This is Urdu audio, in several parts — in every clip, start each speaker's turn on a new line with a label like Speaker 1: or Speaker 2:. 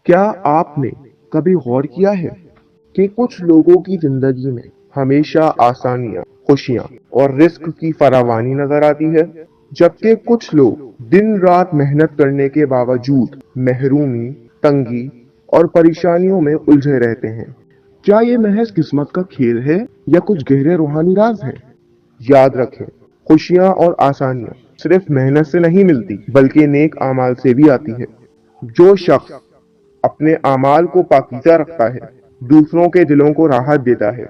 Speaker 1: کیا آپ نے کبھی غور کیا ہے کہ کچھ لوگوں کی زندگی میں ہمیشہ آسانیاں، خوشیاں اور رزق کی فراوانی نظر آتی ہے، جبکہ کچھ لوگ دن رات محنت کرنے کے باوجود محرومی، تنگی اور پریشانیوں میں الجھے رہتے ہیں؟ کیا یہ محض قسمت کا کھیل ہے یا کچھ گہرے روحانی راز ہیں؟ یاد رکھیں، خوشیاں اور آسانیاں صرف محنت سے نہیں ملتی بلکہ نیک اعمال سے بھی آتی ہے۔ جو شخص اپنے اعمال کو پاکیزہ رکھتا ہے، دوسروں کے دلوں کو راحت دیتا ہے،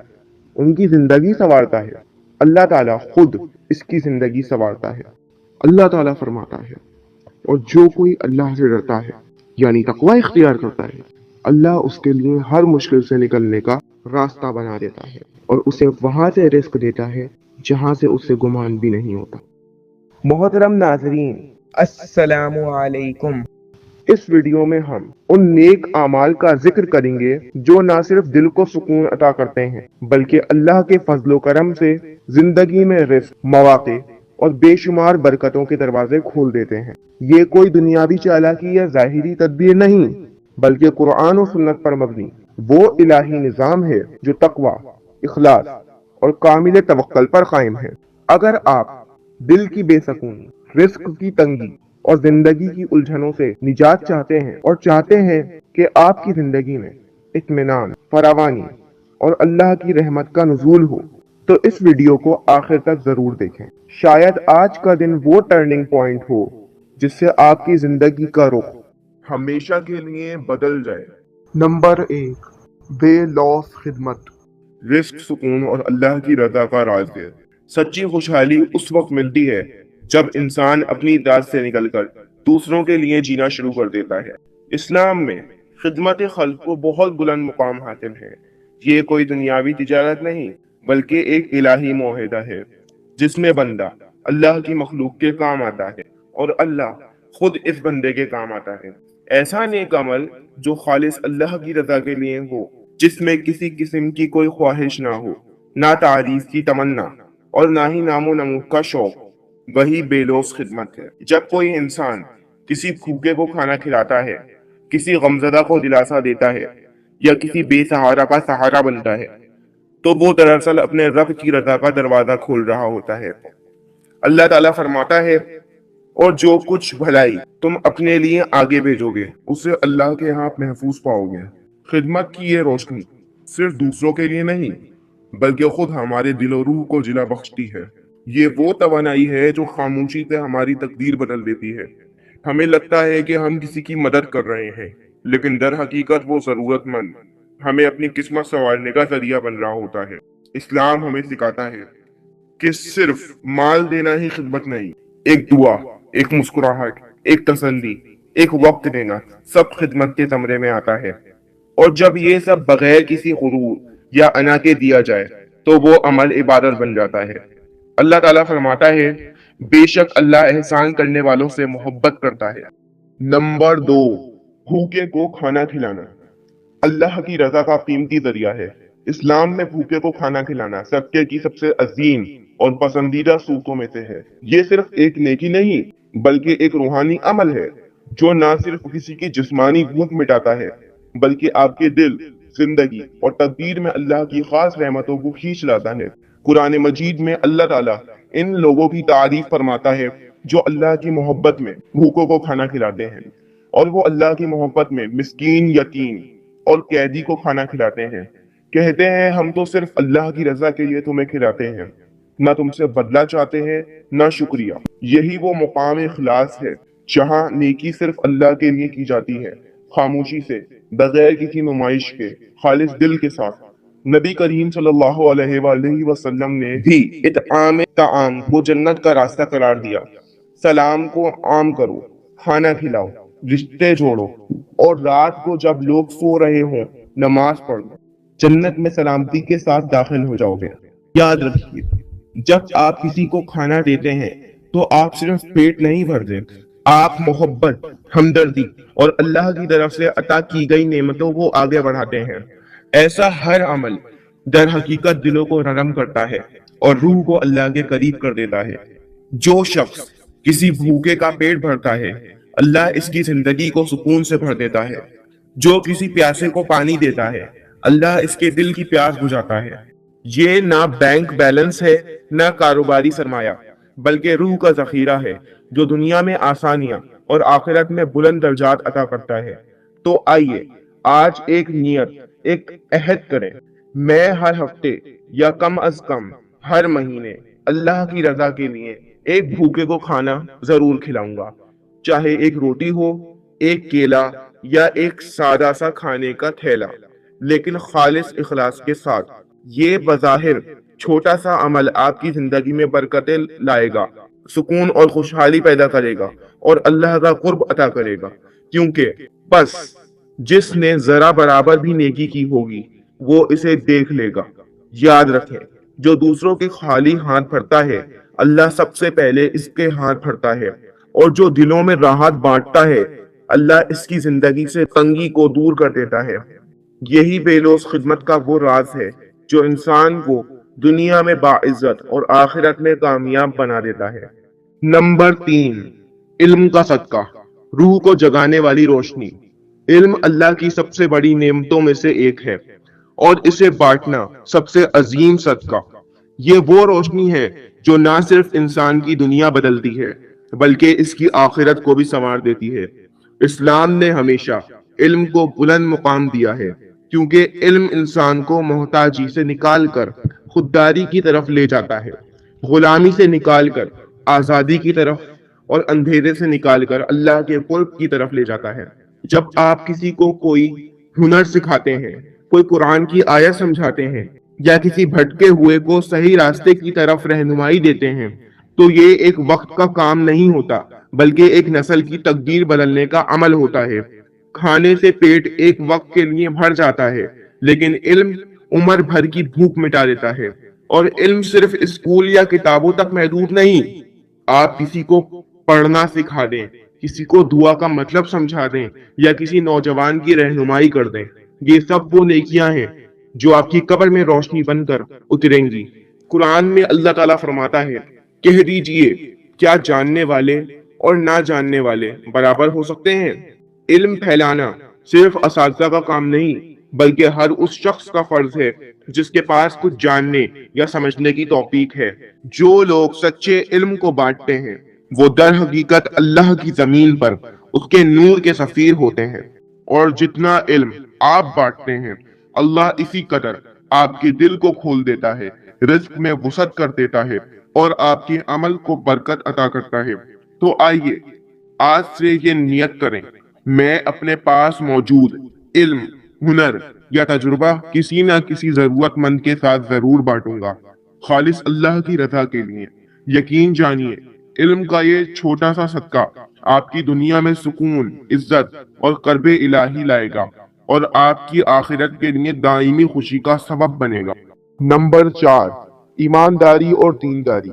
Speaker 1: ان کی زندگی سنوارتا ہے، اللہ تعالیٰ خود اس کی زندگی سنوارتا ہے۔ اللہ تعالیٰ فرماتا ہے، اور جو کوئی اللہ سے ڈرتا ہے یعنی تقوی اختیار کرتا ہے، اللہ اس کے لیے ہر مشکل سے نکلنے کا راستہ بنا دیتا ہے اور اسے وہاں سے رزق دیتا ہے جہاں سے اسے گمان بھی نہیں ہوتا۔ محترم ناظرین، السلام علیکم۔ اس ویڈیو میں ہم ان نیک اعمال کا ذکر کریں گے جو نہ صرف دل کو سکون عطا کرتے ہیں بلکہ اللہ کے فضل و کرم سے زندگی میں رزق، مواقع اور بے شمار برکتوں کے دروازے کھول دیتے ہیں۔ یہ کوئی دنیاوی چالاکی یا ظاہری تدبیر نہیں بلکہ قرآن و سنت پر مبنی وہ الہی نظام ہے جو تقوی، اخلاص اور کامل توکل پر قائم ہے۔ اگر آپ دل کی بے سکونی، رزق کی تنگی اور زندگی کی الجھنوں سے نجات چاہتے ہیں اور چاہتے ہیں کہ آپ کی زندگی میں اطمینان، فراوانی اور اللہ کی رحمت کا نزول ہو، تو اس ویڈیو کو آخر تک ضرور دیکھیں۔ شاید آج کا دن وہ ٹرننگ پوائنٹ ہو جس سے آپ کی زندگی کا رخ ہمیشہ کے لیے بدل جائے۔ نمبر 1، بے لوث خدمت۔ رزق، سکون اور اللہ کی رضا کا راز ہے۔ سچی خوشحالی اس وقت ملتی ہے جب انسان اپنی ذات سے نکل کر دوسروں کے لیے جینا شروع کر دیتا ہے۔ اسلام میں خدمت خلق کو بہت بلند مقام حاصل ہے۔ یہ کوئی دنیاوی تجارت نہیں بلکہ ایک الہی معاہدہ ہے جس میں بندہ اللہ کی مخلوق کے کام آتا ہے اور اللہ خود اس بندے کے کام آتا ہے۔ ایسا نیک عمل جو خالص اللہ کی رضا کے لیے ہو، جس میں کسی قسم کی کوئی خواہش نہ ہو، نہ تعریف کی تمنا اور نہ ہی نام و نمود کا شوق، وہی بے لوث خدمت ہے۔ جب کوئی انسان کسی بھوکے کو کھانا کھلاتا ہے، کسی غمزدہ کو دلاسا دیتا ہے یا کسی بے سہارا کا سہارا بنتا ہے تو وہ دراصل اپنے رب کی رضا کا دروازہ کھول رہا ہوتا ہے۔ اللہ تعالیٰ فرماتا ہے، اور جو کچھ بھلائی تم اپنے لیے آگے بھیجو گے اسے اللہ کے ہاں محفوظ پاؤ گے۔ خدمت کی یہ روشنی صرف دوسروں کے لیے نہیں بلکہ خود ہمارے دل و روح کو جلا بخشتی ہے۔ یہ وہ توانائی ہے جو خاموشی سے ہماری تقدیر بدل دیتی ہے۔ ہمیں لگتا ہے کہ ہم کسی کی مدد کر رہے ہیں، لیکن در حقیقت وہ ضرورت مند ہمیں اپنی قسمت سنوارنے کا ذریعہ بن رہا ہوتا ہے۔ اسلام ہمیں سکھاتا ہے کہ صرف مال دینا ہی خدمت نہیں، ایک دعا، ایک مسکراہٹ، ایک تسلی، ایک وقت دینا سب خدمت کے زمرے میں آتا ہے۔ اور جب یہ سب بغیر کسی غرور یا انا کے دیا جائے تو وہ عمل عبادت بن جاتا ہے۔ اللہ تعالیٰ فرماتا ہے، بے شک اللہ احسان کرنے والوں سے محبت کرتا ہے۔ نمبر 2، بھوکے کو کھانا کھلانا۔ اللہ کی رضا کا قیمتی ذریعہ ہے۔ اسلام میں بھوکے کو کھانا کھلانا صدقے کی سب سے عظیم اور پسندیدہ صورتوں میں سے ہے۔ یہ صرف ایک نیکی نہیں بلکہ ایک روحانی عمل ہے جو نہ صرف کسی کی جسمانی بھوک مٹاتا ہے بلکہ آپ کے دل، زندگی اور تقدیر میں اللہ کی خاص رحمتوں کو کھینچ لاتا ہے۔ قرآن مجید میں اللہ تعالیٰ ان لوگوں کی تعریف فرماتا ہے جو اللہ کی محبت میں بھوکوں کو کھانا کھلاتے ہیں، اور وہ اللہ کی محبت میں مسکین، یتیم اور قیدی کو کھانا کھلاتے ہیں۔ کہتے ہیں، ہم تو صرف اللہ کی رضا کے لیے تمہیں کھلاتے ہیں، نہ تم سے بدلہ چاہتے ہیں نہ شکریہ۔ یہی وہ مقام اخلاص ہے جہاں نیکی صرف اللہ کے لیے کی جاتی ہے، خاموشی سے، بغیر کسی نمائش کے، خالص دل کے ساتھ۔ نبی کریم صلی اللہ علیہ وآلہ وسلم نے بھی اطعام طعام کو جنت کا راستہ قرار دیا۔ سلام کو عام کرو، کھانا کھلاؤ، رشتے جوڑو، اور رات کو جب لوگ سو رہے ہوں نماز پڑھو، جنت میں سلامتی کے ساتھ داخل ہو جاؤ گے۔ یاد رکھیے، جب آپ کسی کو کھانا دیتے ہیں تو آپ صرف پیٹ نہیں بھرتے، آپ محبت، ہمدردی اور اللہ کی طرف سے عطا کی گئی نعمتوں کو آگے بڑھاتے ہیں۔ ایسا ہر عمل در حقیقت دلوں کو نرم کرتا ہے اور روح کو اللہ کے قریب کر دیتا ہے۔ جو شخص کسی بھوکے کا پیٹ بھرتا ہے، اللہ اس کی زندگی کو سکون سے بھر دیتا ہے۔ جو کسی پیاسے کو پانی دیتا ہے اللہ اس کے دل کی پیاس بجھاتا ہے۔ یہ نہ بینک بیلنس ہے نہ کاروباری سرمایہ، بلکہ روح کا ذخیرہ ہے جو دنیا میں آسانیاں اور آخرت میں بلند درجات عطا کرتا ہے۔ تو آئیے آج ایک نیت، ایک عہد کریں، میں ہر ہفتے یا کم از کم ہر مہینے اللہ کی رضا کے لیے ایک بھوکے کو کھانا ضرور کھلاؤں گا، چاہے ایک روٹی ہو، ایک کیلا یا ایک سادہ سا کھانے کا تھیلا، لیکن خالص اخلاص کے ساتھ۔ یہ بظاہر چھوٹا سا عمل آپ کی زندگی میں برکتیں لائے گا، سکون اور خوشحالی پیدا کرے گا اور اللہ کا قرب عطا کرے گا، کیونکہ بس جس نے ذرا برابر بھی نیکی کی ہوگی وہ اسے دیکھ لے گا۔ یاد رکھیں، جو دوسروں کے خالی ہاتھ بھرتا ہے اللہ سب سے پہلے اس کے ہاتھ بھرتا ہے، اور جو دلوں میں راحت بانٹتا ہے اللہ اس کی زندگی سے تنگی کو دور کر دیتا ہے۔ یہی بے لوث خدمت کا وہ راز ہے جو انسان کو دنیا میں باعزت اور آخرت میں کامیاب بنا دیتا ہے۔ نمبر 3، علم کا صدقہ، روح کو جگانے والی روشنی۔ علم اللہ کی سب سے بڑی نعمتوں میں سے ایک ہے اور اسے بانٹنا سب سے عظیم صدقہ۔ یہ وہ روشنی ہے جو نہ صرف انسان کی دنیا بدلتی ہے بلکہ اس کی آخرت کو بھی سنوار دیتی ہے۔ اسلام نے ہمیشہ علم کو بلند مقام دیا ہے کیونکہ علم انسان کو محتاجی سے نکال کر خودداری کی طرف لے جاتا ہے، غلامی سے نکال کر آزادی کی طرف، اور اندھیرے سے نکال کر اللہ کے قرب کی طرف لے جاتا ہے۔ جب آپ کسی کو کوئی ہنر سکھاتے ہیں، کوئی قرآن کی آیت سمجھاتے ہیں یا کسی بھٹکے ہوئے کو صحیح راستے کی طرف رہنمائی دیتے ہیں تو یہ ایک وقت کا کام نہیں ہوتا بلکہ ایک نسل کی تقدیر بدلنے کا عمل ہوتا ہے۔ کھانے سے پیٹ ایک وقت کے لیے بھر جاتا ہے لیکن علم عمر بھر کی بھوک مٹا دیتا ہے، اور علم صرف اسکول یا کتابوں تک محدود نہیں۔ آپ کسی کو پڑھنا سکھا دیں، کسی کو دعا کا مطلب سمجھا دیں یا کسی نوجوان کی رہنمائی کر دیں، یہ سب وہ نیکیاں ہیں جو آپ کی قبر میں روشنی بن کر اتریں گی۔ قرآن میں اللہ تعالیٰ فرماتا ہے، کہہ دیجئے کیا جاننے والے اور نہ جاننے والے برابر ہو سکتے ہیں؟ علم پھیلانا صرف اساتذہ کا کام نہیں بلکہ ہر اس شخص کا فرض ہے جس کے پاس کچھ جاننے یا سمجھنے کی توفیق ہے۔ جو لوگ سچے علم کو بانٹتے ہیں وہ در حقیقت اللہ کی زمین پر اس کے نور کے سفیر ہوتے ہیں، اور جتنا علم آپ بانٹتے ہیں اللہ اسی قدر آپ کے دل کو کھول دیتا ہے، رزق میں وسعت کر دیتا ہے اور آپ کے عمل کو برکت عطا کرتا ہے۔ تو آئیے آج سے یہ نیت کریں، میں اپنے پاس موجود علم، ہنر یا تجربہ کسی نہ کسی ضرورت مند کے ساتھ ضرور بانٹوں گا، خالص اللہ کی رضا کے لیے۔ یقین جانیے علم کا یہ چھوٹا سا صدقہ آپ کی دنیا میں سکون، عزت اور قرب الہی لائے گا اور آپ کی آخرت کے لیے دائمی خوشی کا سبب بنے گا۔ نمبر 4، ایمانداری اور دینداری۔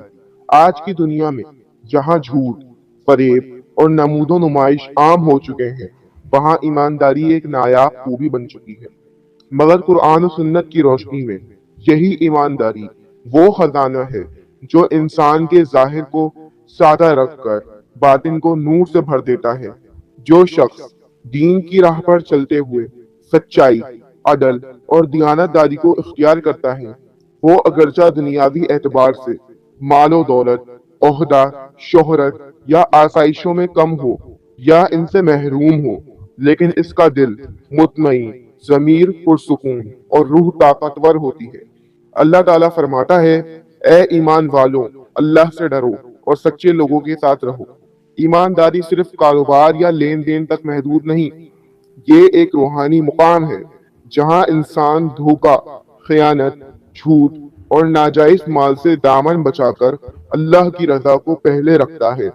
Speaker 1: آج کی دنیا میں جہاں جھوٹ، فریب اور نمود و نمائش عام ہو چکے ہیں، وہاں ایمانداری ایک نایاب خوبی بن چکی ہے، مگر قرآن و سنت کی روشنی میں یہی ایمانداری وہ خزانہ ہے جو انسان کے ظاہر کو سادہ رکھ کر باطن کو نور سے بھر دیتا ہے۔ جو شخص دین کی راہ پر چلتے ہوئے سچائی، عدل اور دیانت داری کو اختیار کرتا ہے، وہ اگرچہ دنیاوی اعتبار سے مال و دولت، عہدہ، شہرت یا آسائشوں میں کم ہو یا ان سے محروم ہو، لیکن اس کا دل مطمئن، ضمیر پرسکون اور روح طاقتور ہوتی ہے۔ اللہ تعالیٰ فرماتا ہے، اے ایمان والوں، اللہ سے ڈرو اور سچے لوگوں کے ساتھ رہو۔ ایمانداری صرف کاروبار یا لین دین تک محدود نہیں، یہ ایک روحانی مقام ہے جہاں انسان دھوکہ، خیانت، جھوٹ اور ناجائز مال سے دامن بچا کر اللہ کی رضا کو پہلے رکھتا ہے۔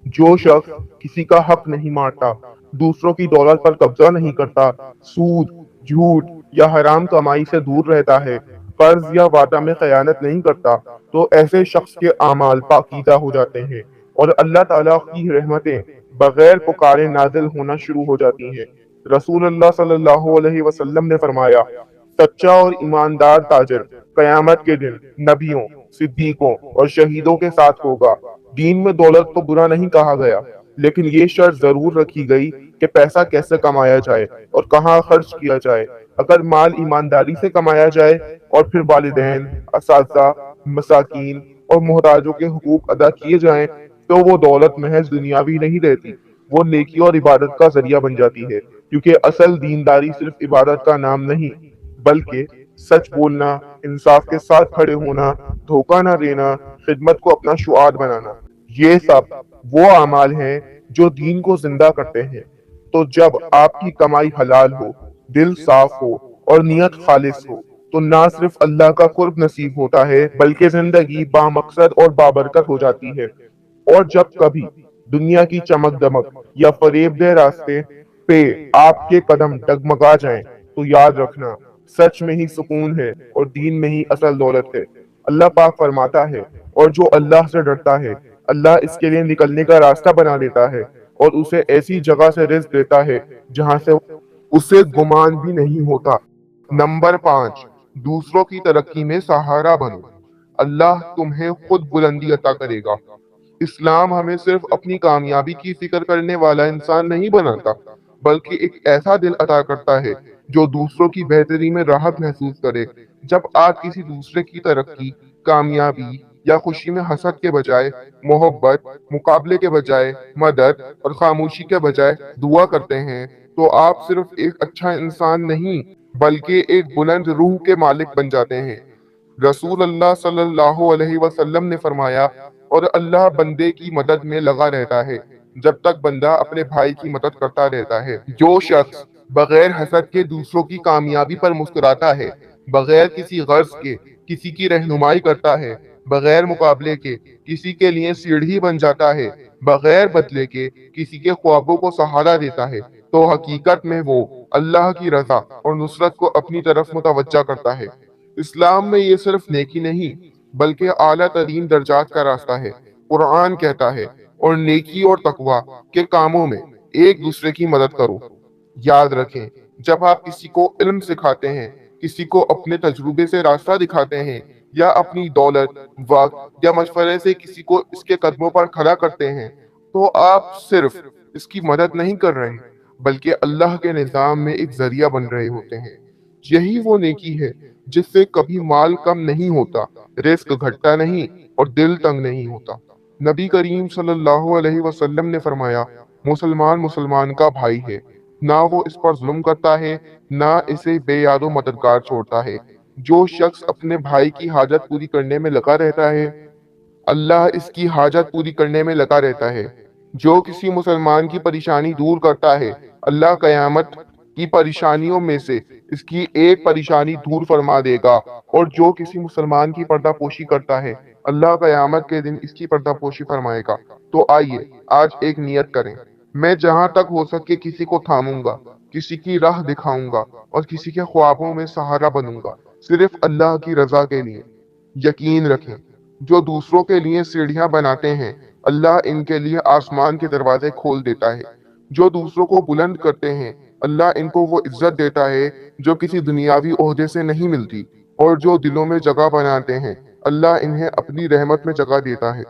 Speaker 1: جو شخص کسی کا حق نہیں مارتا، دوسروں کی دولت پر قبضہ نہیں کرتا، سود، جھوٹ یا حرام کمائی سے دور رہتا ہے، قرض یا وعدہ میں خیانت نہیں کرتا، تو ایسے شخص کے اعمال پاکیزہ ہو جاتے ہیں اور اللہ تعالیٰ کی رحمتیں بغیر پکارے نازل ہونا شروع ہو جاتی ہیں۔ رسول اللہ صلی اللہ علیہ وسلم نے فرمایا، سچا اور ایماندار تاجر قیامت کے دن نبیوں، صدیقوں اور شہیدوں کے ساتھ ہوگا۔ دین میں دولت کو برا نہیں کہا گیا، لیکن یہ شرط ضرور رکھی گئی کہ پیسہ کیسے کمایا جائے اور کہاں خرچ کیا جائے۔ اگر مال ایمانداری سے کمایا جائے اور پھر والدین، اساتذہ، مساکین اور محتاجوں کے حقوق ادا کیے جائیں تو وہ دولت محض دنیاوی نہیں رہتی، وہ نیکی اور عبادت کا ذریعہ بن جاتی ہے، کیونکہ اصل دینداری صرف عبادت کا نام نہیں بلکہ سچ بولنا، انصاف کے ساتھ کھڑے ہونا، دھوکہ نہ دینا، خدمت کو اپنا شعار بنانا، یہ سب وہ اعمال ہیں جو دین کو زندہ کرتے ہیں۔ تو جب آپ کی کمائی حلال ہو، دل صاف ہو اور نیت خالص ہو تو نہ صرف اللہ کا قرب نصیب ہوتا ہے بلکہ زندگی بامقصد اور بابرکت ہو جاتی ہے۔ اور جب کبھی دنیا کی چمک دمک یا فریب دہ راستے پہ آپ کے قدم ڈگمگا جائیں تو یاد رکھنا سچ میں ہی سکون ہے اور دین میں ہی اصل دولت ہے۔ اللہ پاک فرماتا ہے، اور جو اللہ سے ڈرتا ہے اللہ اس کے لیے نکلنے کا راستہ بنا دیتا ہے اور اسے ایسی جگہ سے رزق دیتا ہے جہاں سے اسے گمان بھی نہیں ہوتا۔ نمبر 5، دوسروں کی ترقی میں سہارا بنو، اللہ تمہیں خود بلندی عطا کرے گا۔ اسلام ہمیں صرف اپنی کامیابی کی فکر کرنے والا انسان نہیں بناتا بلکہ ایک ایسا دل عطا کرتا ہے جو دوسروں کی بہتری میں راحت محسوس کرے۔ جب آپ کسی دوسرے کی ترقی، کامیابی یا خوشی میں حسد کے بجائے محبت، مقابلے کے بجائے مدد اور خاموشی کے بجائے دعا کرتے ہیں تو آپ صرف ایک اچھا انسان نہیں بلکہ ایک بلند روح کے مالک بن جاتے ہیں۔ رسول اللہ صلی اللہ علیہ وسلم نے فرمایا، اور اللہ بندے کی مدد میں لگا رہتا ہے جب تک بندہ اپنے بھائی کی مدد کرتا رہتا ہے۔ جو شخص بغیر حسد کے دوسروں کی کامیابی پر مسکراتا ہے، بغیر کسی غرض کے کسی کی رہنمائی کرتا ہے، بغیر مقابلے کے کسی کے لیے سیڑھی بن جاتا ہے، بغیر بدلے کے کسی کے خوابوں کو سہارا دیتا ہے، تو حقیقت میں وہ اللہ کی رضا اور نصرت کو اپنی طرف متوجہ کرتا ہے۔ اسلام میں یہ صرف نیکی نہیں بلکہ اعلیٰ ترین درجات کا راستہ ہے۔ قرآن کہتا ہے، اور نیکی اور تقوی کے کاموں میں ایک دوسرے کی مدد کرو۔ یاد رکھیں، جب آپ کسی کو علم سکھاتے ہیں، کسی کو اپنے تجربے سے راستہ دکھاتے ہیں یا اپنی دولت، وقت یا مشورے سے کسی کو اس کے قدموں پر کھڑا کرتے ہیں تو آپ صرف اس کی مدد نہیں کر رہے بلکہ اللہ کے نظام میں ایک ذریعہ بن رہے ہوتے ہیں۔ یہی وہ نیکی ہے جس سے کبھی مال کم نہیں ہوتا، رزق گھٹتا نہیں اور دل تنگ نہیں ہوتا۔ نبی کریم صلی اللہ علیہ وسلم نے فرمایا، مسلمان مسلمان کا بھائی ہے، نہ وہ اس پر ظلم کرتا ہے نہ اسے بے یاد و مددگار چھوڑتا ہے۔ جو شخص اپنے بھائی کی حاجت پوری کرنے میں لگا رہتا ہے اللہ اس کی حاجت پوری کرنے میں لگا رہتا ہے۔ جو کسی مسلمان کی پریشانی دور کرتا ہے اللہ قیامت کی پریشانیوں میں سے اس کی ایک پریشانی دور فرما دے گا، اور جو کسی مسلمان کی پردہ پوشی کرتا ہے اللہ قیامت کے دن اس کی پردہ پوشی فرمائے گا۔ تو آئیے آج ایک نیت کریں، میں جہاں تک ہو سکے کسی کو تھاموں گا، کسی کی راہ دکھاؤں گا اور کسی کے خوابوں میں سہارا بنوں گا، صرف اللہ کی رضا کے لیے۔ یقین رکھیں، جو دوسروں کے لیے سیڑھیاں بناتے ہیں اللہ ان کے لیے آسمان کے دروازے کھول دیتا ہے۔ جو دوسروں کو بلند کرتے ہیں اللہ ان کو وہ عزت دیتا ہے جو کسی دنیاوی عہدے سے نہیں ملتی، اور جو دلوں میں جگہ بناتے ہیں اللہ انہیں اپنی رحمت میں جگہ دیتا ہے۔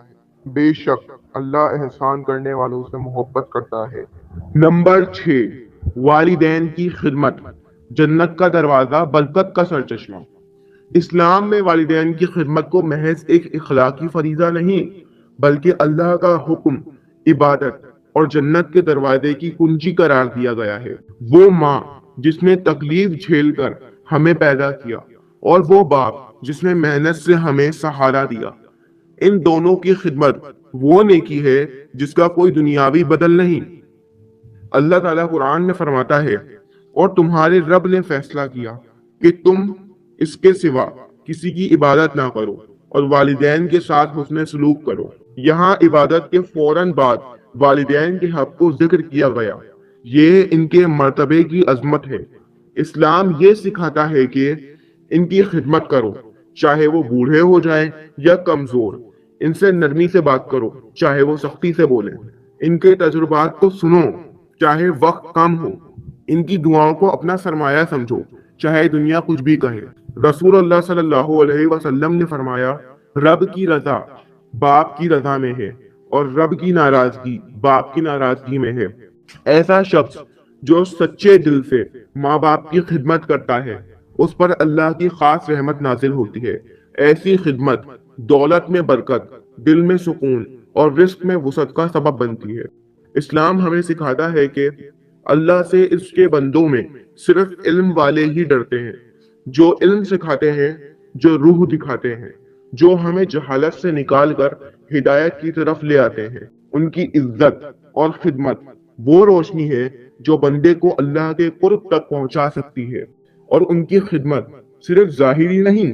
Speaker 1: بے شک اللہ احسان کرنے والوں سے محبت کرتا ہے۔ نمبر 6، والدین کی خدمت، جنت کا دروازہ، برکت کا سرچشمہ۔ اسلام میں والدین کی خدمت کو محض ایک اخلاقی فریضہ نہیں بلکہ اللہ کا حکم، عبادت اور جنت کے دروازے کی کنجی قرار دیا گیا ہے۔ وہ ماں جس نے تکلیف جھیل کر ہمیں پیدا کیا اور وہ باپ جس نے محنت سے ہمیں سہارا دیا، ان دونوں کی خدمت وہ نیکی ہے جس کا کوئی دنیاوی بدل نہیں۔ اللہ تعالیٰ قرآن میں فرماتا ہے، اور تمہارے رب نے فیصلہ کیا کہ تم اس کے سوا کسی کی عبادت نہ کرو اور والدین کے ساتھ حسن سلوک کرو۔ یہاں عبادت کے فوراً بعد والدین کے حق کو ذکر کیا گیا، یہ ان کے مرتبے کی عظمت ہے۔ اسلام یہ سکھاتا ہے کہ ان کی خدمت کرو، چاہے وہ بوڑھے ہو جائیں یا کمزور، ان سے نرمی سے بات کرو چاہے وہ سختی سے بولیں، ان کے تجربات کو سنو چاہے وقت کم ہو، ان کی دعاؤں کو اپنا سرمایہ سمجھو چاہے دنیا کچھ بھی کہے۔ رسول اللہ صلی اللہ علیہ وسلم نے فرمایا، رب کی رضا باپ کی رضا میں ہے اور رب کی ناراضگی باپ کی ناراضگی میں ہے۔ ایسا شخص جو سچے دل سے ماں باپ کی خدمت کرتا ہے اس پر اللہ کی خاص رحمت نازل ہوتی ہے۔ ایسی خدمت دولت میں برکت، دل میں سکون اور رزق میں وسعت کا سبب بنتی ہے۔ اسلام ہمیں سکھاتا ہے کہ اللہ سے اس کے بندوں میں صرف علم والے ہی ڈرتے ہیں، جو علم سکھاتے ہیں، جو روح دکھاتے ہیں، جو ہمیں جہالت سے نکال کر ہدایت کی طرف لے آتے ہیں۔ ان کی عزت اور خدمت وہ روشنی ہے جو بندے کو اللہ کے قرب تک پہنچا سکتی ہے، اور ان کی خدمت صرف ظاہری نہیں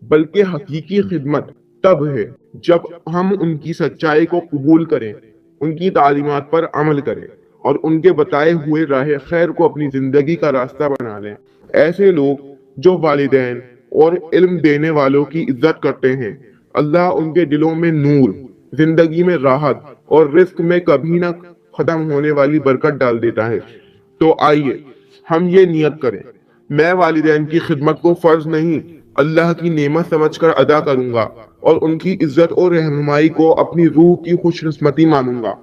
Speaker 1: بلکہ حقیقی خدمت تب ہے جب ہم ان کی سچائی کو قبول کریں، ان کی تعلیمات پر عمل کریں اور ان کے بتائے ہوئے راہ خیر کو اپنی زندگی کا راستہ بنا لیں۔ ایسے لوگ جو والدین اور علم دینے والوں کی عزت کرتے ہیں، اللہ ان کے دلوں میں نور، زندگی میں راحت اور رزق میں کبھی نہ ختم ہونے والی برکت ڈال دیتا ہے۔ تو آئیے ہم یہ نیت کریں، میں والدین کی خدمت کو فرض نہیں اللہ کی نعمت سمجھ کر ادا کروں گا، اور ان کی عزت اور رہنمائی کو اپنی روح کی خوش قسمتی مانوں گا۔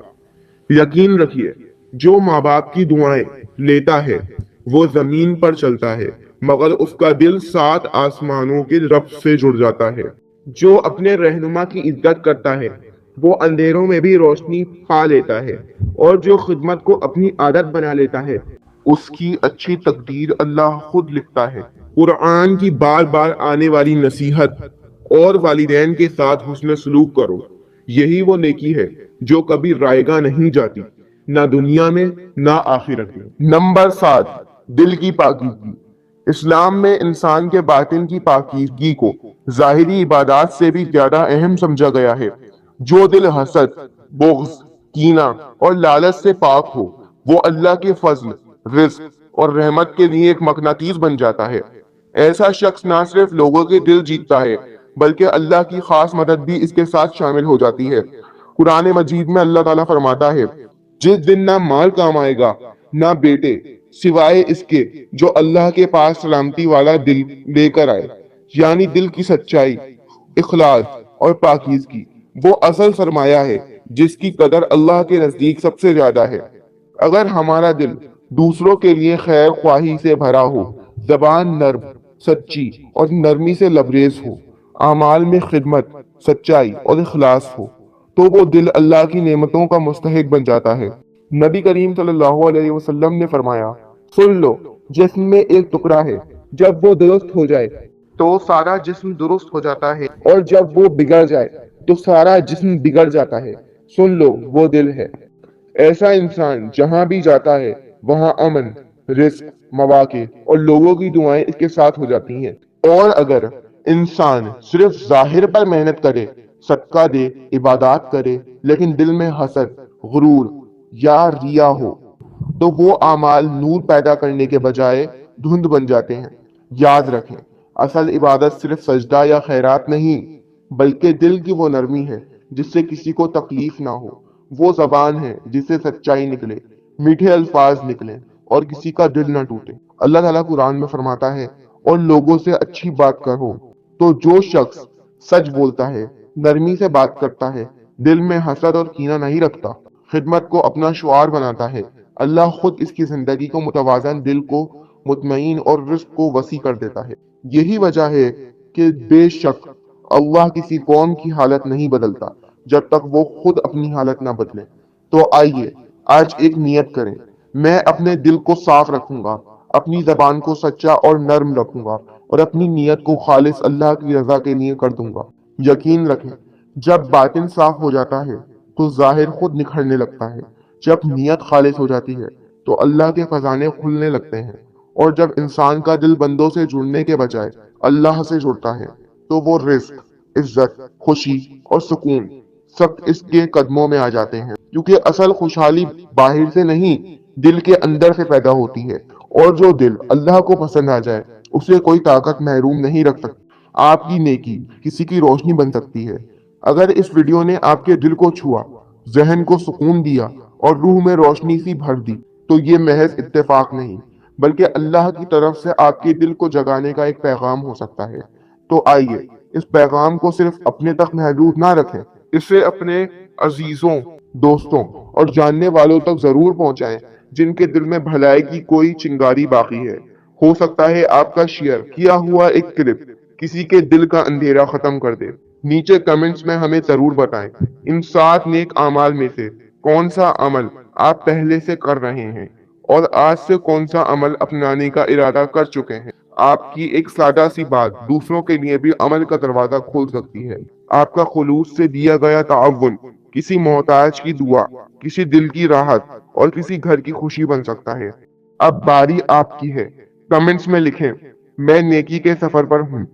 Speaker 1: یقین رکھیے، جو ماں باپ کی دعائیں لیتا ہے وہ زمین پر چلتا ہے مگر اس کا دل 7 آسمانوں کے رب سے جڑ جاتا ہے۔ جو اپنے رہنما کی عزت کرتا ہے وہ اندھیروں میں بھی روشنی پا لیتا ہے، اور جو خدمت کو اپنی عادت بنا لیتا ہے اس کی اچھی تقدیر اللہ خود لکھتا ہے۔ قرآن کی بار بار آنے والی نصیحت اور والدین کے ساتھ حسن سلوک کرو، یہی وہ نیکی ہے جو کبھی رائے گاہ نہیں جاتی، نہ دنیا میں نہ آخرت میں۔ نمبر 7، دل کی پاکیزگی۔ اسلام میں انسان کے باطن کی پاکیزگی کو ظاہری عبادات سے بھی زیادہ اہم سمجھا گیا ہے۔ جو دل حسد، بغض، کینہ اور لالچ سے پاک ہو وہ اللہ کے فضل، رزق اور رحمت کے لیے ایک مقناطیس بن جاتا ہے۔ ایسا شخص نہ صرف لوگوں کے دل جیتتا ہے بلکہ اللہ کی خاص مدد بھی اس کے ساتھ شامل ہو جاتی ہے۔ قرآن مجید میں اللہ تعالیٰ فرماتا ہے، جس دن نہ مال کام آئے گا نہ بیٹے، سوائے اس کے جو اللہ کے پاس سلامتی والا دل لے کر آئے، یعنی دل کی سچائی، اخلاص اور پاکیزگی وہ اصل سرمایہ ہے جس کی قدر اللہ کے نزدیک سب سے زیادہ ہے۔ اگر ہمارا دل دوسروں کے لیے خیر خواہی سے بھرا ہو، زبان نرم، سچی اور نرمی سے لبریز ہو، اعمال میں خدمت، سچائی اور اخلاص ہو، تو وہ دل اللہ کی نعمتوں کا مستحق بن جاتا ہے۔ نبی کریم صلی اللہ علیہ وسلم نے فرمایا، سن لو، جسم میں ایک ٹکڑا ہے، جب وہ درست ہو جائے تو سارا جسم درست ہو جاتا ہے، اور جب وہ بگڑ جائے تو سارا جسم بگڑ جاتا ہے۔ سن لو، وہ دل ہے۔ ایسا انسان جہاں بھی جاتا ہے وہاں امن، رزق، مواقع اور لوگوں کی دعائیں اس کے ساتھ ہو جاتی ہیں۔ اور اگر انسان صرف ظاہر پر محنت کرے، صدقہ دے، عبادات کرے، لیکن دل میں حسد، غرور یا ریا ہو تو وہ اعمال نور پیدا کرنے کے بجائے دھند بن جاتے ہیں۔ یاد رکھیں، اصل عبادت صرف سجدہ یا خیرات نہیں بلکہ دل کی وہ نرمی ہے جس سے کسی کو تکلیف نہ ہو، وہ زبان ہے جس سے سچائی نکلے، میٹھے الفاظ نکلیں اور کسی کا دل نہ ٹوٹے۔ اللہ تعالیٰ قرآن میں فرماتا ہے، اور لوگوں سے اچھی بات کرو۔ تو جو شخص سچ بولتا ہے، نرمی سے بات کرتا ہے، دل میں حسد اور کینہ نہیں رکھتا، خدمت کو اپنا شعار بناتا ہے، اللہ خود اس کی زندگی کو متوازن، دل کو مطمئن اور رزق کو وسیع کر دیتا ہے۔ یہی وجہ ہے کہ بے شک اللہ کسی قوم کی حالت نہیں بدلتا جب تک وہ خود اپنی حالت نہ بدلے۔ تو آئیے آج ایک نیت کریں، میں اپنے دل کو صاف رکھوں گا، اپنی زبان کو سچا اور نرم رکھوں گا، اور اپنی نیت کو خالص اللہ کی رضا کے لیے کر دوں گا۔ یقین رکھیں، جب باطن صاف ہو جاتا ہے تو ظاہر خود نکھرنے لگتا ہے۔ جب نیت خالص ہو جاتی ہے تو اللہ کے خزانے کھلنے لگتے ہیں، اور جب انسان کا دل بندوں سے جڑنے کے بجائے اللہ سے جڑتا ہے تو وہ رزق، عزت، خوشی اور سکون سب اس کے قدموں میں آ جاتے ہیں، کیونکہ اصل خوشحالی باہر سے نہیں دل کے اندر سے پیدا ہوتی ہے، اور جو دل اللہ کو پسند آ جائے اسے کوئی طاقت محروم نہیں رکھ سکتی۔ آپ کی نیکی کسی کی روشنی بن سکتی ہے۔ اگر اس ویڈیو نے آپ کے دل کو چھوا، ذہن کو سکون دیا اور روح میں روشنی سی بھر دی تو یہ محض اتفاق نہیں بلکہ اللہ کی طرف سے آپ کے دل کو جگانے کا ایک پیغام ہو سکتا ہے۔ تو آئیے اس پیغام کو صرف اپنے تک محدود نہ رکھیں، اسے اپنے عزیزوں، دوستوں اور جاننے والوں تک ضرور پہنچائیں جن کے دل میں بھلائی کی کوئی چنگاری باقی ہے۔ ہو سکتا ہے آپ کا شیئر کیا ہوا ایک کلپ کسی کے دل کا اندھیرا ختم کر دے۔ نیچے کمنٹس میں ہمیں ضرور بتائیں ان 7 نیک اعمال میں سے کون سا عمل آپ پہلے سے کر رہے ہیں اور آج سے کون سا عمل اپنانے کا ارادہ کر چکے ہیں۔ آپ کی ایک سادہ سی بات دوسروں کے لیے بھی عمل کا دروازہ کھول سکتی ہے۔ آپ کا خلوص سے دیا گیا تعاون کسی محتاج کی دعا، کسی دل کی راحت اور کسی گھر کی خوشی بن سکتا ہے۔ اب باری آپ کی ہے، کمنٹس میں لکھیں میں نیکی کے سفر پر ہوں،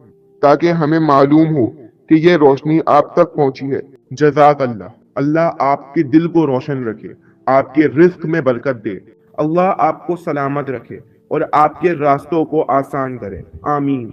Speaker 1: تاکہ ہمیں معلوم ہو کہ یہ روشنی آپ تک پہنچی ہے۔ جزاک اللہ۔ اللہ آپ کے دل کو روشن رکھے، آپ کے رزق میں برکت دے، اللہ آپ کو سلامت رکھے اور آپ کے راستوں کو آسان کرے، آمین۔